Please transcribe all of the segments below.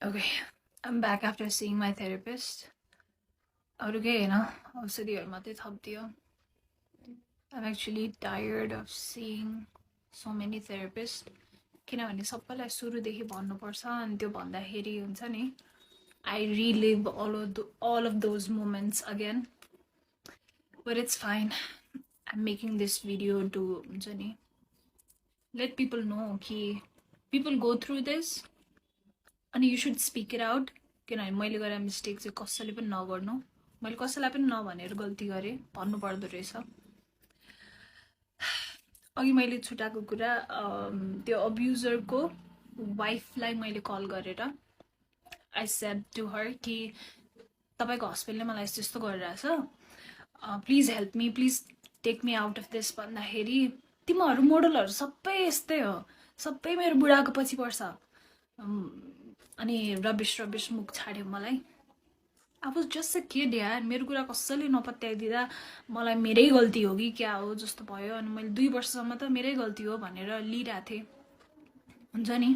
Okay, I'm back after seeing my therapist. Okay, औषधिहरु मात्रै थप्दियो. I'm actually tired of seeing so many therapists. किनभने सबैलाई सुरुदेखि भन्नुपर्छ अनि त्यो भन्दाखेरि हुन्छ नि I relive all of those moments again. But it's fine. I'm making this video to हुन्छ नि let people know कि people go through this and you should speak it out. किनभने मैले गरेर मिस्टेक चाहिँ कसैले पनि नगर्नु. मैले कसैलाई पनि नभनेर गल्ती गरेँ भन्नु पर्दो रहेछ. अघि मैले छुटाएको कुरा त्यो अब्युजरको वाइफलाई मैले कल गरेर आई सेड टु हर कि तपाईको हस्बेन्डले मलाई यस्तो गरिरहेछ, please help me, please take me out of this भन्दाखेरि तिमीहरू मोडलहरू सबै यस्तै हो, सबै मेरो बुढाको पछि पर्छ अनि रबिश मुख छाड्यो मलाई. I was just a kid यार, मेरो कुरा कसैले नपत्याइदिँदा मलाई मेरै गल्ती हो कि क्या हो जस्तो भयो अनि मैले 2 वर्षसम्म त मेरै गल्ती हो भनेर लिइरहेको थिएँ. हुन्छ नि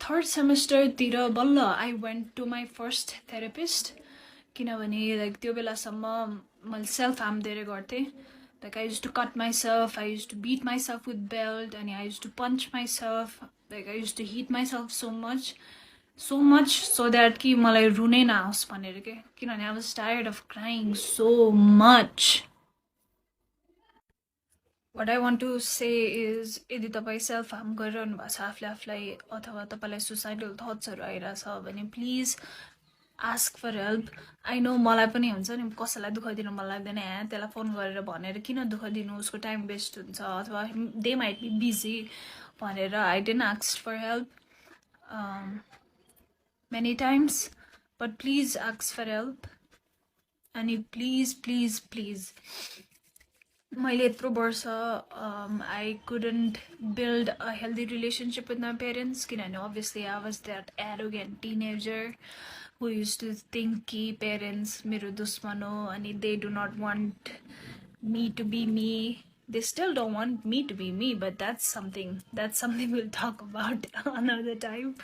थर्ड सेमेस्टरतिर बल्ल I went to my first therapist. किनभने लाइक त्यो बेलासम्म मैले सेल्फ हार्म धेरै गर्थेँ. Like I used to cut myself, I used to beat myself with belt, and I used to punch myself. Like I used to hit myself so much so that कि मलाई रुनै नआओस् भनेर के. किनभने I was tired of crying so much. What I want to say is यदि तपाईँ self harm गरिरहनु भएको छ आफूलाई अथवा तपाईँलाई सुसाइडल थट्सहरू आइरहेछ भने please ask for help. I know मलाई पनि हुन्छ नि कसैलाई दुःख दिनु मन लाग्दैन, त्यसलाई फोन गरेर भनेर किन दुःख दिनु, उसको टाइम वेस्ट हुन्छ अथवा दे माइट बी बिजी भनेर I didn't ask for help many times, but please ask for help. And please मैले यत्रो वर्ष I couldn't build a healthy relationship with my parents किनभने obviously I was that arrogant teenager who used to think कि parents मेरो दुश्मन हो अनि they do not want me to be me. They still don't want me to be me, but that's something we'll talk about another time.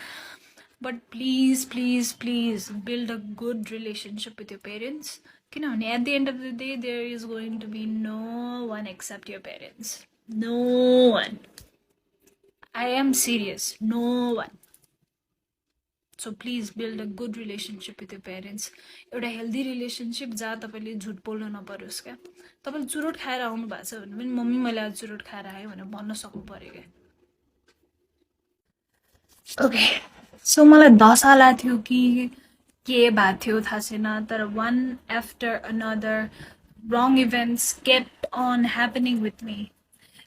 But please build a good relationship with your parents. At the end of the day, there is going to be no one except your parents. No one. I am serious. No one. So please build a good relationship with your parents. एउटा healthy relationship जहाँ तपाईले झुट बोल्नु नपरोस् क्या. तपाईले चुरोट खाएर आउनु भएको छ भने पनि मम्मी मैले आज चुरोट खाएर आएँ भनेर भन्न सक्नु पर्यो क्या. Okay. So मलाई दशा लाग्थ्यो कि के भएको थियो थाहा छैन, तर one after another wrong events kept on happening with me.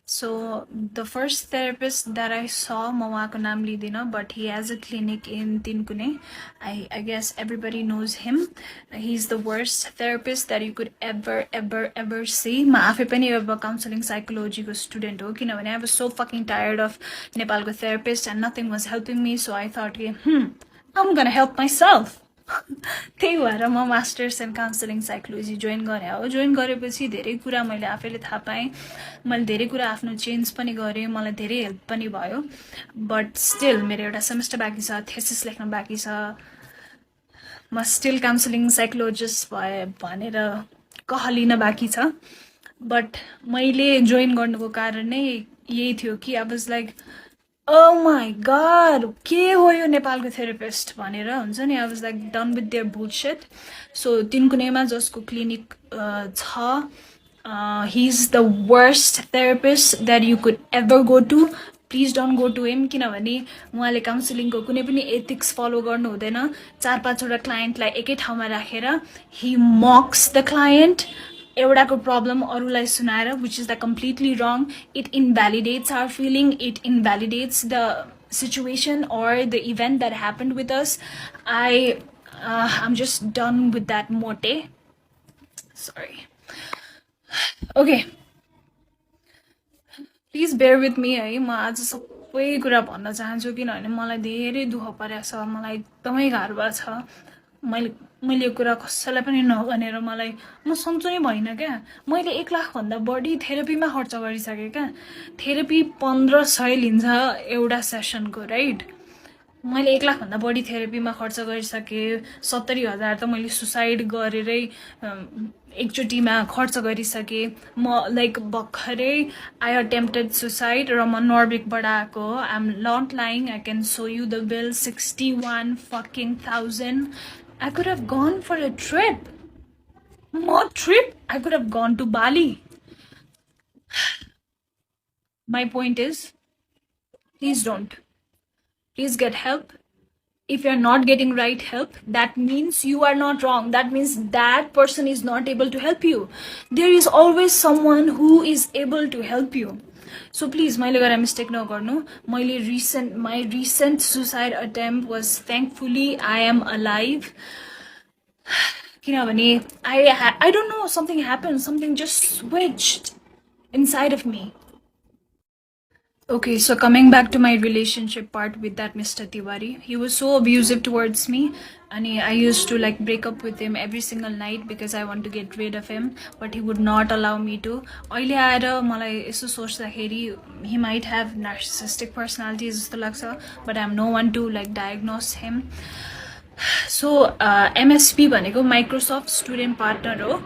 So the first therapist that I saw, म उहाँको नाम लिदिनँ, but he has a clinic in Tinkune. I guess everybody knows him. He's the worst therapist that you could ever see. म आफै पनि अब counseling psychology को student हो किनभने I was so fucking tired of Nepalको therapist and nothing was helping me, so I thought I'm gonna help myself. त्यही भएर म masters in counselling psychology join गरेँ हो. जोइन गरेपछि धेरै कुरा मैले आफैले थाहा पाएँ, मैले धेरै कुरा आफ्नो चेन्ज पनि गरेँ, मलाई धेरै हेल्प पनि भयो. बट स्टिल मेरो एउटा सेमेस्टर बाँकी छ, थेसिस लेख्न बाँकी छ, म स्टिल काउन्सिलिङ साइकोलोजिस्ट भए भनेर कहलिन बाँकी छ. बट मैले जोइन गर्नुको कारण नै यही थियो कि I was like oh my god, के हो यो नेपालको थेरापिस्ट भनेर हुन्छ नि. I was like done with their bullshit. So तिनकुनेमा जसको क्लिनिक छ, he is the worst therapist that you could ever go to. Please don't go to him किनभने उहाँले काउन्सिलिङको कुनै पनि एथिक्स फलो गर्नु हुँदैन. 4-5 वटा क्लाइन्टलाई एकै ठाउँमा राखेर he mocks the client. एउटाको प्रब्लम अरूलाई सुनाएर, which is completely wrong. It invalidates our feeling. It invalidates the situation or the event that happened with us. I'm just done with that mote. Sorry. Okay. Please bear with me है. म आज सबै कुरा भन्न चाहन्छु किनभने मलाई धेरै दुःख परेको छ, मलाई एकदमै गाह्रो भएको छ. मैले यो कुरा कसैलाई पनि नभनेर मलाई म सन्चो नै भइन क्या. मैले 1 लाख भन्दा बढी थेरापीमा खर्च गरिसकेँ क्या. थेरापी 1500 लिन्छ एउटा सेसनको, राइट? मैले 1 लाखभन्दा बढी थेरापीमा खर्च गरिसकेँ 70,000 त मैले सुसाइड गरेरै एकचोटिमा खर्च गरिसकेँ म लाइक भर्खरै आई अटेम्प्टेड सुसाइड र म नर्बिकबाट आएको हो I am not lying I can show you the bill 61 fucking thousand I could have gone for a trip more trip I could have gone to Bali my point is please don't please get help if you're not getting right help that means you are not wrong that means that person is not able to help you there is always someone who is able to help you so please मैले गरेर mistake नगर्नु मैले my recent suicide attempt was thankfully I am alive किनभने I don't know something happened something just switched inside of me. Okay, so coming back to my relationship part with that Mr. Tiwari, he was so abusive towards me and I used to like break up with him every single night because I want to get rid of him, but he would not allow me to. अहिले आएर मलाई यसो सोच्दाखेरि he might have narcissistic personality जस्तो लाग्छ, but I'm no one to like diagnose him. So MSP भनेको Microsoft Student Partner हो.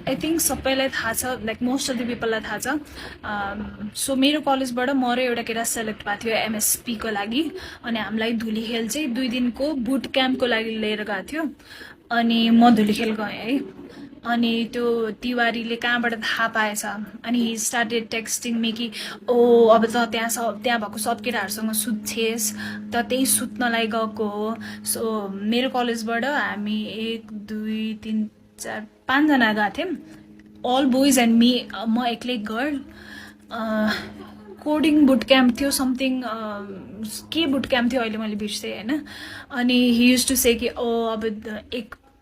I think सबैलाई थाहा छ like most of the people लाई थाहा छ. So मेरो कलेजबाट म र एउटा केटा सेलेक्ट भएको थियो MSP को लागि अनि हामीलाई धुलीखेल चाहिँ 2 दिनको बुट क्याम्पको लागि लिएर गएको थियो अनि म धुलीखेल गएँ है अनि त्यो तिवारीले कहाँबाट थाहा पाएछ अनि he started texting me कि ओ अब त त्यहाँ भएको सब केटाहरूसँग सुत्छेस त त्यही सुत्नलाई गएको हो सो मेरो कलेजबाट हामी 1 2 3 4 5 जना गएको थियौँ all boys and me म एक्लै गर्ल कोडिङ बुट क्याम्प थियो समथिङ के बुट क्याम्प थियो अहिले मैले बिर्सेँ हैन अनि he used to say कि ओ अब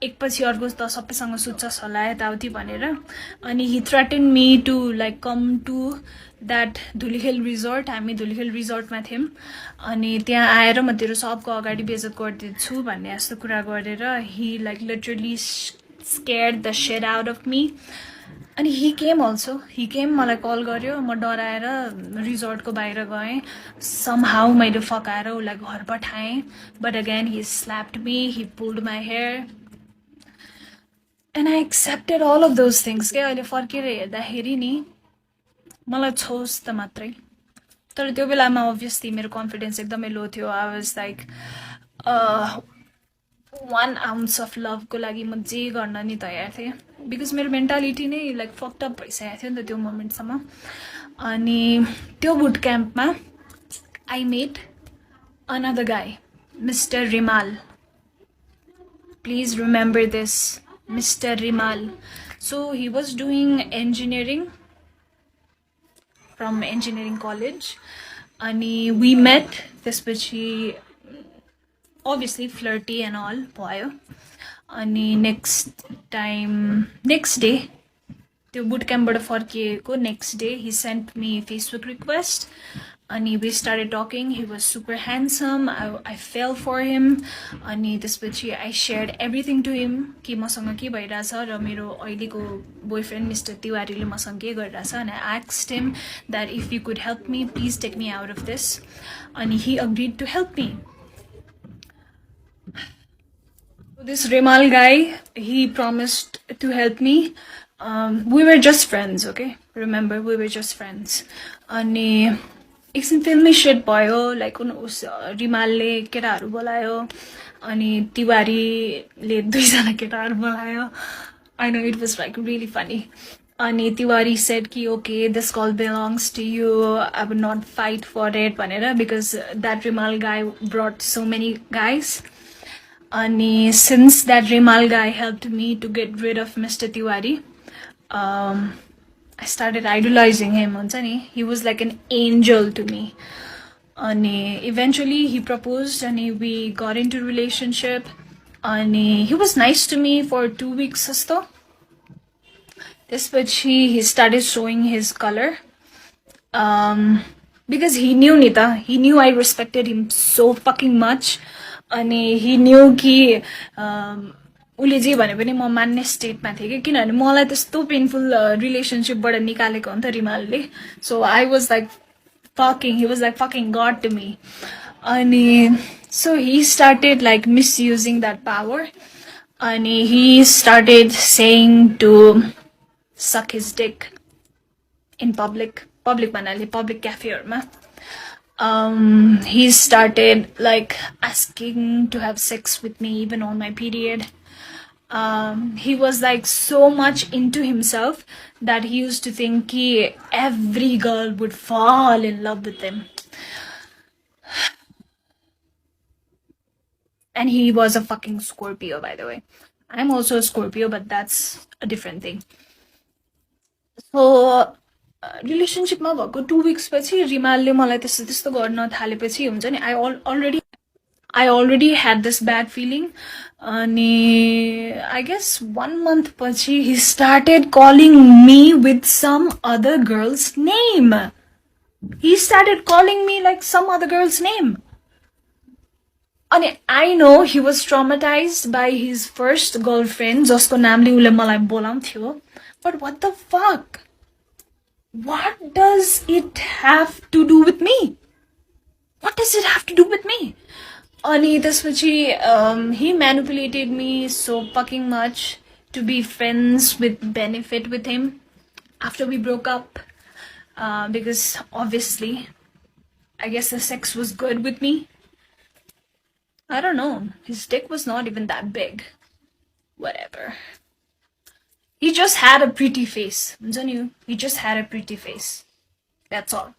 एकपछि अर्को त सबैसँग सुत्छस् होला यताउति भनेर अनि he threatened me to like come to that Dhulikhel resort हामी धुलीखेल रिजोर्टमा थियौँ अनि त्यहाँ आएर म तेरो सबको अगाडि बेइज्जत गरिदिन्छु भन्ने जस्तो कुरा गरेर he like literally scared the shit out of me अनि he came also he came मलाई कल गर्यो म डराएर रिजोर्टको बाहिर गएँ somehow मैले फकाएर उसलाई घर पठाएँ but again he slapped me he pulled my hair and I accepted all of those things के अहिले फर्केर हेर्दाखेरि नि मलाई छोस् त मात्रै तर त्यो बेलामा obviously मेरो कन्फिडेन्स एकदमै लो थियो I was like 1 ounce of love को लागि म जे गर्न नि तयार थिएँ because मेरो मेन्टालिटी नै like fucked up भइसकेको थियो नि त त्यो मोमेन्टसम्म अनि त्यो boot क्याम्पमा I met another guy Mr. Rimal please remember this Mr. Rimal so he was doing engineering from engineering college अनि we met त्यसपछि obviously flirty and all भयो अनि next day त्यो बुट क्याम्पबाट फर्किएको next day he sent me Facebook request अनि we started talking he was super handsome I fell for him अनि त्यसपछि I shared everything to him कि मसँग के भइराछ र मेरो अहिलेको boyfriend Mr. तिवारीले मसँग के गरिराछ and I asked him that if you could help me please take me out of this and he agreed to help me. This Rimal guy, he promised to help me. We were just friends, okay? Remember, we were just friends. अनि एकछिन फिल्मी set भयो like उस रिमालले केटाहरू बोलायो अनि तिवारीले 2 जना केटाहरू बोलायो I know it was like really funny. अनि तिवारी said कि okay, this call belongs to you. I would not fight for it भनेर because that Rimal guy brought so many guys. And since that Rimal guy helped me to get rid of Mr. Tiwari, I started idolizing him. He was like an angel to me. And eventually he proposed and we got into relationship. And he was nice to me for 2 weeks or so. Especially he started showing his color. Because he knew Nita. He knew I respected him so fucking much. अनि he knew कि उसले जे भने पनि म मान्ने स्टेटमा थिएँ कि किनभने मलाई त्यस्तो पेनफुल रिलेसनसिपबाट निकालेको हो नि त रिमालले so I was like fucking he was like fucking god to me अनि so he started like misusing that power. अनि he started saying to suck his dick in public भन्नाले public cafeहरूमा. He started like asking to have sex with me even on my period. He was like so much into himself that he used to think every girl would fall in love with him. And he was a fucking Scorpio, by the way. I'm also a Scorpio, but that's a different thing. So रिलेसनसिपमा भएको 2 weeks पछि रिमालले मलाई त्यस्तो त्यस्तो गर्न थालेपछि हुन्छ नि I already had this bad feeling. अनि I guess 1 month पछि he started calling me with some other girl's name. He started calling me like some other girl's name. अनि I know he was traumatized by his first girlfriend जसको नामले उले मलाई बोलाउँथ्यो. But what the fuck? What does it have to do with me? What does it have to do with me? अनि त्यसपछि he manipulated me so fucking much to be friends with benefit with him after we broke up, because obviously I guess the sex was good with me. I don't know, his dick was not even that big. Whatever. He just had a pretty face. He just had a pretty face. That's all.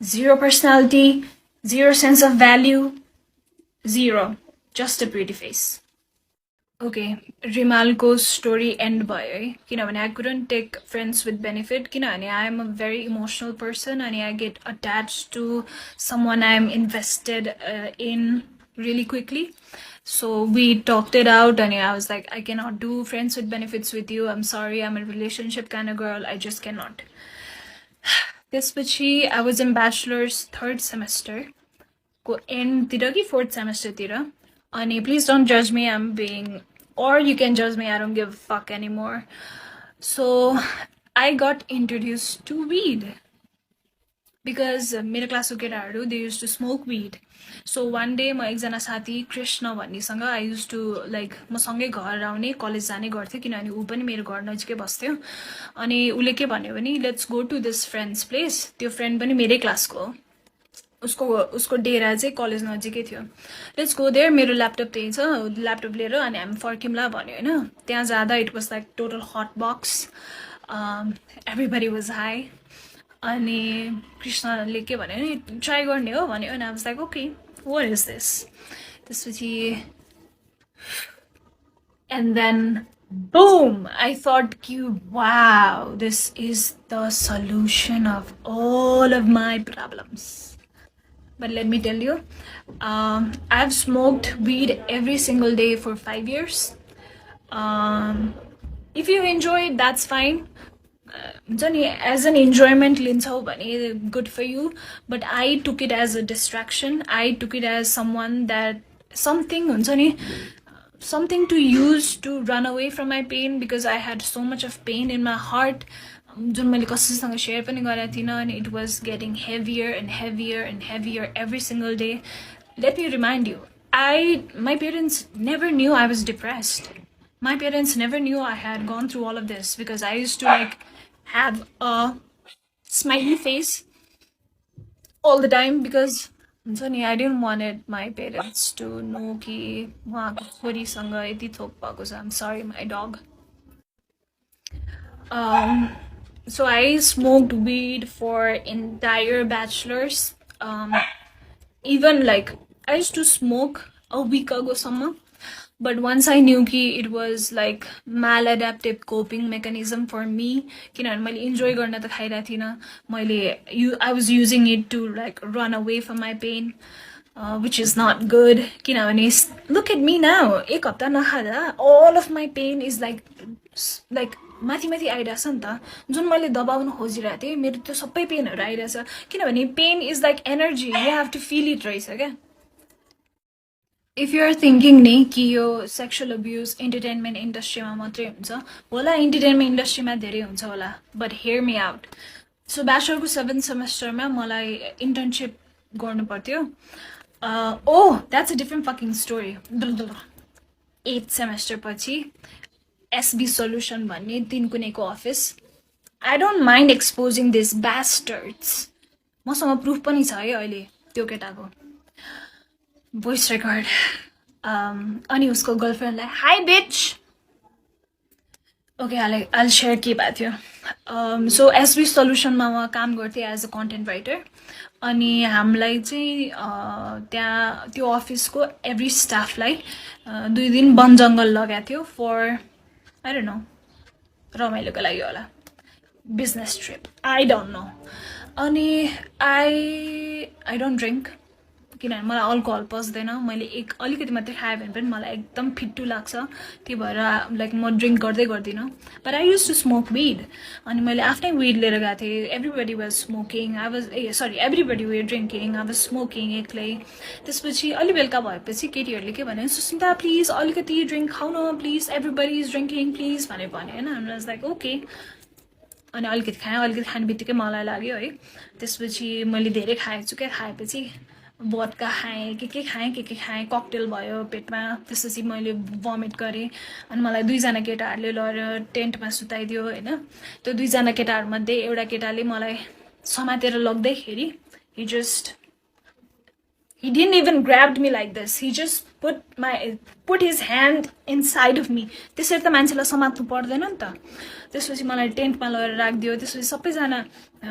Zero personality, zero sense of value, zero. Just a pretty face. Okay, Rimalco's story end by I couldn't take friends with benefit. I am a very emotional person and I get attached to someone I'm invested in really quickly. So we talked it out and I was like, I cannot do friends with benefits with you. I'm sorry, I'm a relationship kind of girl. I just cannot. त्यसपछि I was in bachelor's 3rd semester. Ko end tira ki 4th semester tira. And please don't judge me, I'm being, or you can judge me, I don't give a fuck anymore. So I got introduced to weed. Because मेरो क्लासको केटाहरू they used to smoke weed. So one day म एकजना साथी Krishna भन्नेसँग I used to like म सँगै घर आउने कलेज जाने गर्थ्यो किनभने ऊ पनि मेरो घर नजिकै बस्थ्यो. अनि उले के भन्यो भने let's go to this friend's place. त्यो फ्रेन्ड पनि मेरै क्लासको हो. उसको डेरा चाहिँ कलेज नजिकै थियो. Let's go there. मेरो ल्यापटप त्यही छ. ल्यापटप लिएर अनि हामी फर्किमला भन्यो हैन. त्यहाँ जाँदा it was like total hot box. Everybody was high. अनि कृष्णले के भन्यो नि ट्राई गर्ने हो भन्यो अनि I was like okay, what is this? त्यसपछि and then boom, I thought wow, this is the solution of all of my problems. But let me tell you, I've smoked weed every single day for 5 years. If you enjoy it, that's fine. As an enjoyment liन्छौ भने good for you, but I took it as a distraction. I took it as something हुन्छ नि, something to use to run away from my pain, because I had so much of pain in my heart जुन मैले कसैसँग share पनि गरेको थिइनँ and it was getting heavier and heavier and heavier every single day. Let me remind you, my parents never knew I was depressed. My parents never knew I had gone through all of this, because I used to like have a smiley face all the time, because I didn't want my parents to know कि उहाँको छोरीसँग यति थोक भएको छ. I'm sorry, my dog. So I smoked weed for entire bachelor's. Even like I used to smoke a week ago summer. But once I knew कि it was like maladaptive coping mechanism for me, किनभने मैले enjoy गर्न त खाइरहेको थिइनँ. I was using it to like run away from my pain, which is not good. किनभने look at me now. एक हप्ता नखाँदा all of my pain is like माथि माथि आइरहेछ नि त. जुन मैले दबाउन खोजिरहेको थिएँ मेरो त्यो सबै पेनहरू आइरहेछ. किनभने pain is like energy. You have to feel it रहेछ क्या. If you're thinking ni कि यो sexual abuse entertainment industry मा मात्रै हुन्छ, होला entertainment industry मा धेरै हुन्छ होला, but hear me out. So bachelor को 7th semester मा मलाई internship गर्नु पर्थ्यो. Oh, that's a different fucking story. 8th semester पछि SB Solution भन्ने तिनकुनेको office. I don't mind exposing these bastards. मसँग प्रुफ पनि छ है अहिले त्यो केटाको भोइस रेकर्ड. अनि उसको गर्लफ्रेन्डलाई हाई बिच. ओके, I'll share के भएको थियो. सो SB Solutionमा म काम गर्थेँ एज अ कन्टेन्ट राइटर. अनि हामीलाई चाहिँ त्यहाँ त्यो अफिसको एभ्री स्टाफलाई 2 दिन वन जङ्गल लगाएको थियो फर आई डोन्ट नो रमाइलोको लागि होला, business trip, I don't know. अनि आई डोन्ट ड्रिङ्क किनभने मलाई अल्कोहल पस्दैन. मैले अलिकति मात्रै खाएँ भने पनि मलाई एकदम फिट्टु लाग्छ. त्यही भएर लाइक म ड्रिङ्क गर्दिनँ. But I use to smoke weed. अनि मैले आफ्नै विड लिएर गएको थिएँ. Everybody was smoking, everybody were drinking, I was smoking एक्लै. त्यसपछि अलि बेलुका भएपछि केटीहरूले के भन्यो, सुस्मिता प्लिज अलिकति ड्रिङ्क खाउ न please, everybody is drinking please भनेर भन्यो होइन. I was like okay. अनि अलिकति खाएँ. अलिकति खाने बित्तिकै मलाई लाग्यो है. त्यसपछि मैले धेरै खाएछु क्या. खाएपछि बदका खाएँ, के खाएँ, ककटेल भयो पेटमा. त्यसपछि मैले भमिट गरेँ. अनि मलाई 2जना केटाहरूले लगेर टेन्टमा सुताइदियो होइन. त्यो 2जना केटाहरूमध्ये एउटा केटाले मलाई समातेर लग्दैखेरि he didn't even grabbed me like this. He just put his hand inside of me. त्यसरी त मान्छेलाई समात्नु पर्दैन नि त. त्यसपछि मलाई टेन्टमा लगेर राखिदियो. त्यसपछि सबैजना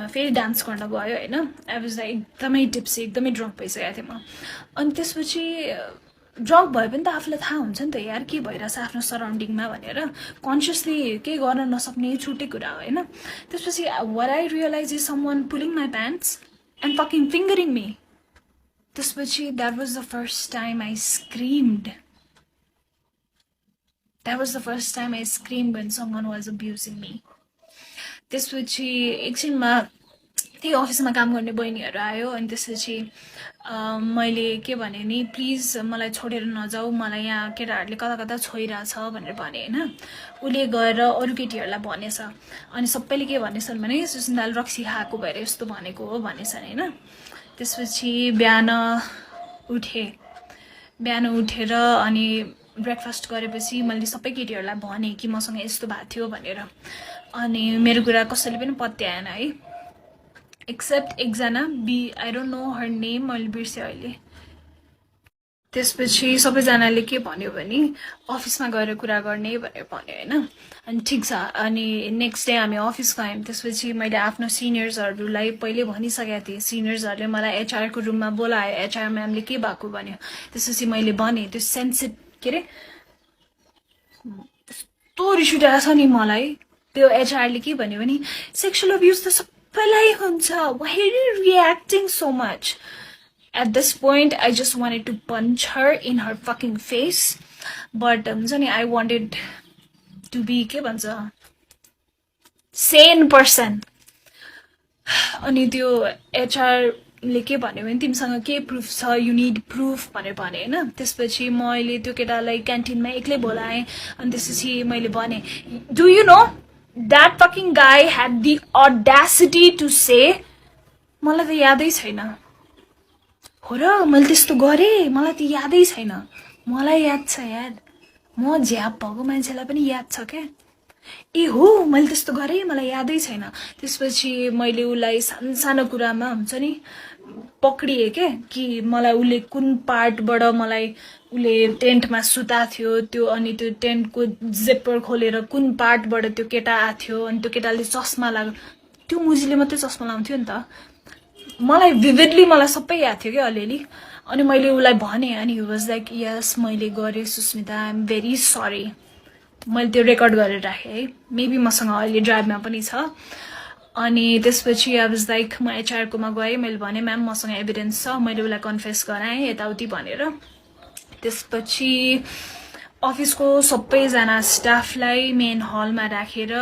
फेरि डान्स गर्न गयो होइन. आई वाज एकदमै टिप्सी, एकदमै ड्रङ्क भइसकेको थिएँ म. अनि त्यसपछि ड्रङ्क भयो पनि त आफूलाई थाहा हुन्छ नि त यार के भइरहेछ आफ्नो सराउन्डिङमा भनेर. कन्सियसली केही गर्न नसक्ने छुट्टै कुरा हो होइन. त्यसपछि what I realized is someone pulling my pants and fucking fingering me. त्यसपछि that was the first time I screamed. That was the first time I screamed when someone was abusing me. त्यसपछि एकछिनमा त्यही अफिसमा काम गर्ने बहिनीहरू आयो. अनि त्यसपछि मैले के भने नि, प्लिज मलाई छोडेर नजाऊ, मलाई यहाँ केटाहरूले कता कता छोइरहेछ भनेर भने होइन. उसले गएर अरू केटीहरूलाई भनेछ. अनि सबैले के भनेछन् भने सुस्मिताले रक्सी खाएको भएर यस्तो भनेको हो भनेछन् होइन. त्यसपछि बिहान उठेर अनि ब्रेकफास्ट गरेपछि मैले सबै केटीहरूलाई भने कि मसँग यस्तो भएको थियो भनेर. अनि मेरो कुरा कसैले पनि पत्याएन है, एक्सेप्ट एकजना I don't know her name, मैले बिर्सेँ अहिले. त्यसपछि सबैजनाले के भन्यो भने अफिसमा गएर कुरा गर्ने भनेर भन्यो होइन. अनि ठिक छ. अनि नेक्स्ट डे हामी अफिस गयौँ. त्यसपछि मैले आफ्नो सिनियर्सहरूलाई पहिले भनिसकेको थिएँ. सिनियर्सहरूले मलाई एचआरको रुममा बोलायो. एचआर म्यामले के भएको भन्यो. त्यसपछि मैले भने त्यो के अरे यस्तो रिस उठेको छ नि मलाई. त्यो एचआरले के भन्यो भने सेक्सुअल अब्युज त सबैलाई हुन्छ, why are you reacting so much? At this point, I just wanted to punch her in her fucking face. But I wanted to be के भन्छ sane person. अनि त्यो एचआरले के भन्यो भने तिमीसँग के प्रुफ छ, यु निड प्रुफ भनेर भने होइन. त्यसपछि मैले त्यो केटालाई क्यान्टिनमा एक्लै बोलाएँ. अनि त्यसपछि मैले भने do you know that fucking गाई ह्याड द अडासिटी टु से, मलाई त यादै छैन हो र मैले त्यस्तो गरेँ, मलाई त यादै छैन. मलाई याद छ यार, म झ्याप भएको मान्छेलाई पनि याद छ क्या. ए हो मैले त्यस्तो गरेँ, मलाई यादै छैन. त्यसपछि मैले उसलाई सानो कुरामा हुन्छ नि पक्रिएँ क्या कि मलाई उसले कुन पार्टबाट मलाई उसले टेन्टमा सुता थियो त्यो. अनि त्यो टेन्टको जिप्पर खोलेर कुन पार्टबाट त्यो केटा आएको थियो. अनि त्यो केटाले चस्मा लाग्यो. त्यो मुजीले मात्रै चस्मा लाउँथ्यो नि त. मलाई भिभिडली मलाई सबै याद थियो क्या अलिअलि. अनि मैले उसलाई भने. अनि हि वाज लाइक यस मैले गरेँ Susmita, I am very sorry. मैले त्यो रेकर्ड गरेर राखेँ है, मेबी मसँग अहिले ड्राइभमा पनि छ. अनि त्यसपछि आई वाज लाइक म एचआरकोमा गएँ. मैले भने म्याम मसँग एभिडेन्स छ, मैले उसलाई कन्फेस गराएँ यताउति भनेर. त्यसपछि अफिसको सबैजना स्टाफलाई मेन हलमा राखेर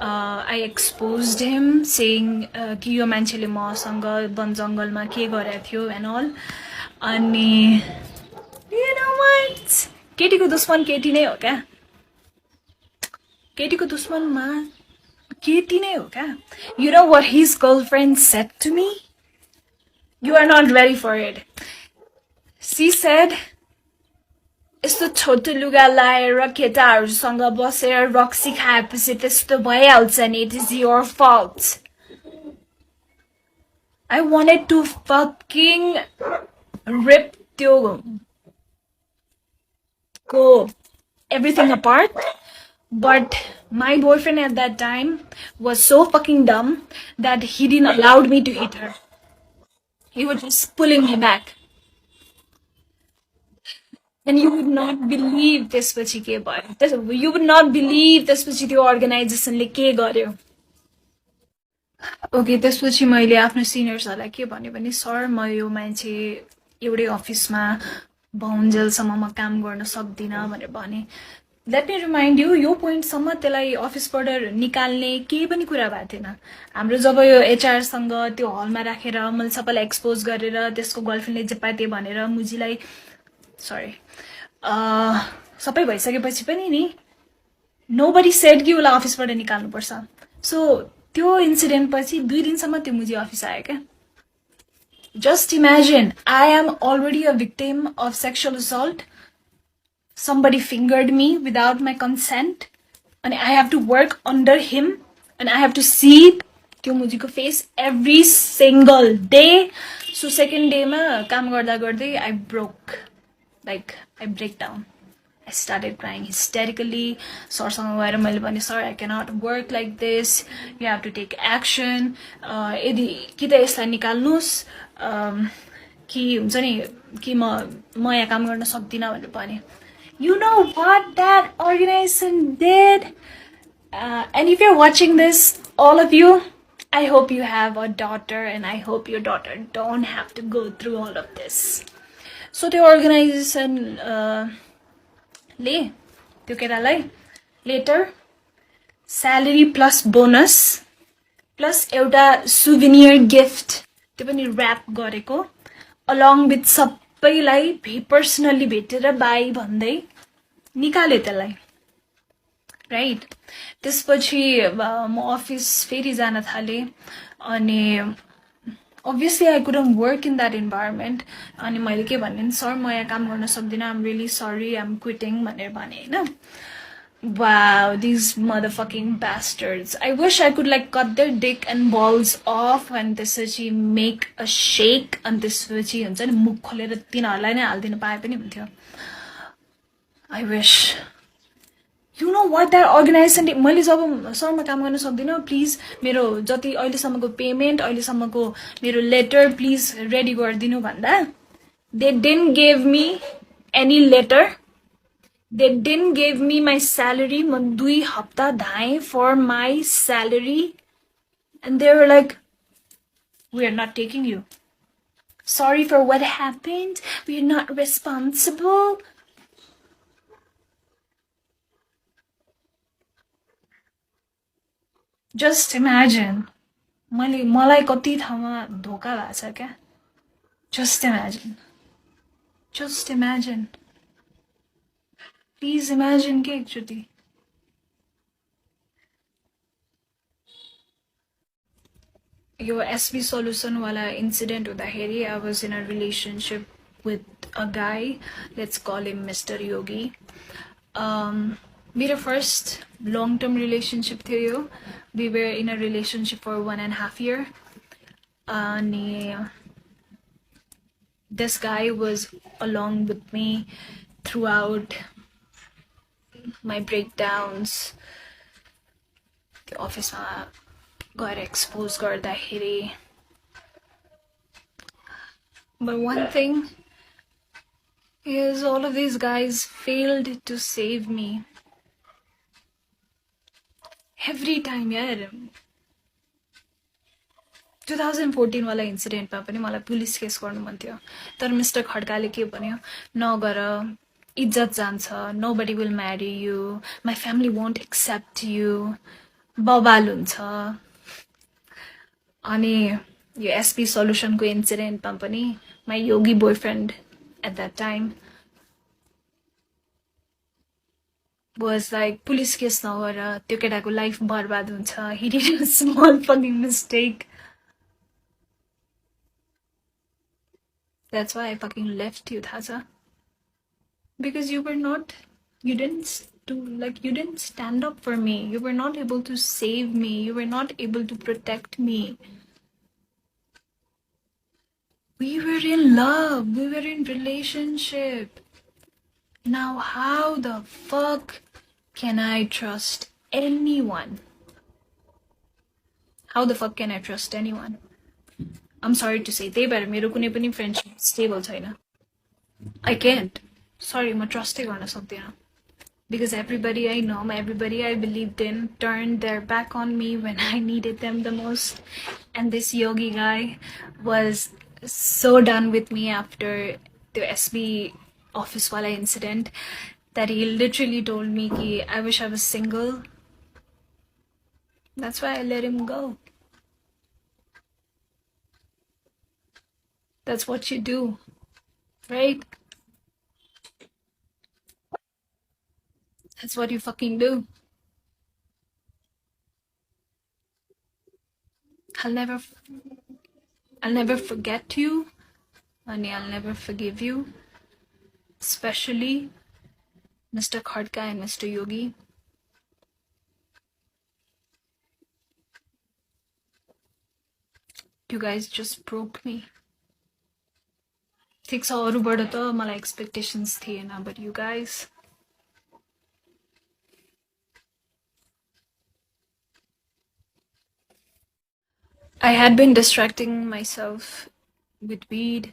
आई एक्सपोज्ड हिम सेइङ कि यो मान्छेले मसँग वन जङ्गलमा के गरेको थियो एन्ड अल. अनि यु नो व्हाट, केटीको दुश्मन केटी नै हो क्या. केटीको दुश्मनमा केटी नै हो क्या. You know what his girlfriend said to me, you are not ready for it. She said, यस्तो छोटो लुगा लाएर केटाहरूसँग बसेर रक्सी खाएपछि त्यस्तो भइहाल्छ नि, it is your fault. I wanted to fucking rip त्यो को everything apart, but my boyfriend at that time was so fucking dumb that he didn't allow me to hit her. He was just pulling me back. And you would not believe त्यसपछि के भयो. You would not believe त्यसपछि त्यो अर्गनाइजेसनले के गर्यो. Okay, त्यसपछि मैले आफ्नो सिनियर्सहरूलाई के भन्यो भने, सर म यो मान्छे एउटै अफिसमा बहुन्जेलसम्म म काम गर्न सक्दिनँ भनेर भने. लेट मी रिमाइन्ड यु, यो पोइन्टसम्म त्यसलाई अफिसबाट निकाल्ने केही पनि कुरा भएको थिएन. हाम्रो जब यो एचआरसँग त्यो हलमा राखेर मैले सबैलाई एक्सपोज गरेर त्यसको गर्लफ्रेन्डले जे पाए त्यही भनेर मुजीलाई सरी सबै भइसकेपछि पनि नि नोबडी सेड कि उसलाई अफिसबाट निकाल्नुपर्छ. सो त्यो इन्सिडेन्ट पछि 2 दिनसम्म त्यो मुजी अफिस आयो क्या. Just imagine, I am already a victim of sexual assault. Somebody fingered me without my consent, and I have to work under him, and I have to see त्यो मुजीको face every single day. So second day मा काम गर्दा गर्दै I broke, like I break down. I started crying hysterically. सरसँग गएर मैले भने, sir I cannot work like this. You have to take action. यदि कि त यसलाई निकाल्नुस् कि हुन्छ नि कि म यहाँ काम गर्न सक्दिनँ भनेर भने. You know what that organization did? And if you're watching this, all of you, I hope you have a daughter, and I hope your daughter don't have to go through all of this. So the organization ले त्यो केटालाई letter salary plus bonus plus एउटा souvenir gift त्यो पनि wrap गरेको along with सबैलाई personally भेटेर bye भन्दै निकाले त्यसलाई, राइट. त्यसपछि म अफिस फेरि जान थालेँ अनि obviously I couldn't work in that environment. अनि मैले के भने, सर म यहाँ काम गर्न सक्दिनँ, I'm really sorry, I'm quitting भनेर भने हैन. Wow, these motherfucking bastards. I wish I could like cut their dick and balls off and त्यसपछि make a shake and त्यसपछि हुन्छ नि मुख खोलेर तिनीहरूलाई नै हाल्दिन पाए पनि हुन्थ्यो. I wish. You know what that organization did? मैले जब सर म काम गर्न सक्दिनँ, प्लिज मेरो जति अहिलेसम्मको पेमेन्ट अहिलेसम्मको मेरो लेटर प्लिज रेडी गरिदिनु भन्दा, they didn't give me any letter. They didn't give me my salary. म 2 हप्ता धाएँ for my salary, and they were like, we are not taking you. Sorry for what happened. We are not responsible. Just imagine. मलाई कति ठाउँमा धोका भएको छ क्या. Just imagine. Just imagine. Please imagine के एकचोटि. यो SB solution वाला incident हुँदाखेरि I was in a relationship with a guy. Let's call him Mr. Yogi. मेरो first long-term relationship थियो यो. We were in a relationship for 1.5 years. And this guy was along with me throughout my breakdowns. The office got exposed गर्दाखेरि. But one thing is all of these guys failed to save me. Every time यार 2014 वाला इन्सिडेन्टमा पनि मलाई police case गर्नु मन थियो, तर mister खड्काले के भन्यो, नगर, इज्जत जान्छ, nobody will marry you, my family won't accept you, बवाल हुन्छ. अनि यो एसपी सल्युसनको इन्सिडेन्टमा पनि my yogi boyfriend at that time was like, police case नगर, त्यो केटाको लाइफ बर्बाद हुन्छ, he did a small fucking mistake. That's why I fucking left you, Thaza. Because you didn't stand up for me. You were not able to save me. You were not able to protect me. We were in love. We were in relationship. Now how the fuck can I trust anyone? How the fuck can I trust anyone? I'm sorry to say, त्यही भएर मेरो कुनै पनि friendship stable छैन. I can't. Sorry, म trustै गर्न सक्दिनँ. Because everybody I know, everybody I believed in turned their back on me when I needed them the most. And this yogi guy was so done with me after the SB office wala incident that he literally told me ki I wish I was single. That's why I let him go. That's what you do, right? That's what you fucking do. I'll never forget you, and I'll never forgive you. Especially Mr. Khadka and Mr. Yogi. You guys just broke me. ठिक छ अरूबाट त मलाई expectations थिएन, but you guys, I had been distracting myself with weed,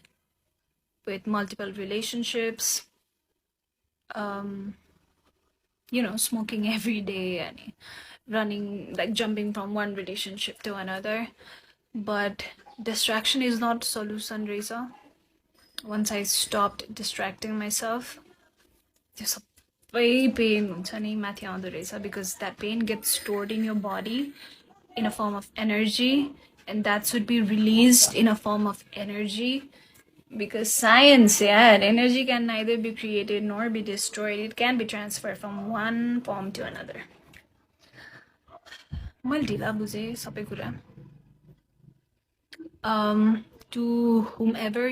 with multiple relationships, smoking every day and running, like jumping from one relationship to another. But distraction is not solution, Reza. Once I stopped distracting myself, there's a pain because that pain gets stored in your body in a form of energy, and that should be released in a form of energy. Because science, energy can neither be created nor be destroyed. It can be transferred from one form to another. To whoever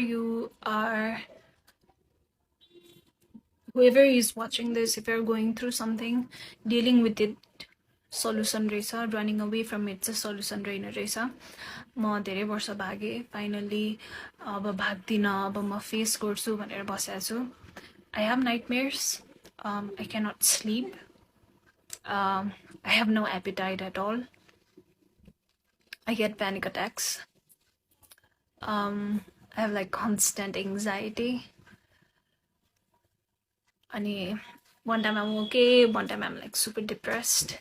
is watching this, if you're going through something, dealing with it, solution Reza, running away from it's a solution Reza. म धेरै वर्ष भागे, finally अब भाग्दिन, अब म face गर्छु भनेर बसेको छु. I have nightmares. I cannot sleep. I have no appetite at all. I get panic attacks. I have like constant anxiety. And one time I'm okay, one time I'm like super depressed.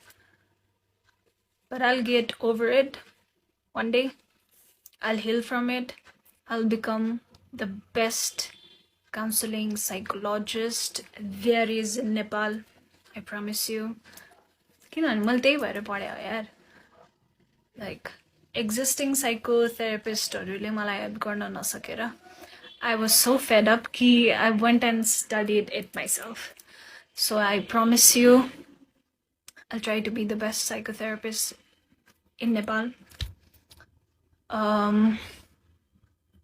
But I'll get over it one day. I'll heal from it. I'll become the best counseling psychologist there is in Nepal. I promise you. Like existing psychotherapist I was so fed up कि I went and studied it myself. So I promise you, I'll try to be the best psychotherapist in Nepal.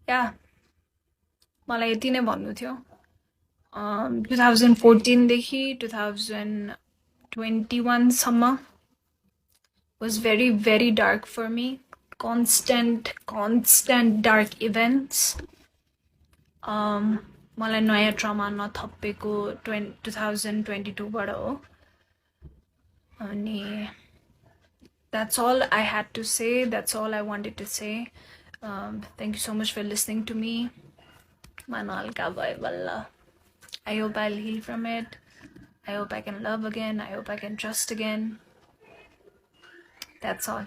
Yeah. मलाई यति नै भन्नु थियो. 2014 देखि 2021 सम्म was very, very dark for me. Constant dark events. मलाई नयाँ ट्रमा नथपेको 2022 बाट हो. अनि that's all I had to say. That's all I wanted to say. Thank you so much for listening to me. I hope I'll heal from it. I hope I can love again. I hope I can trust again. That's all.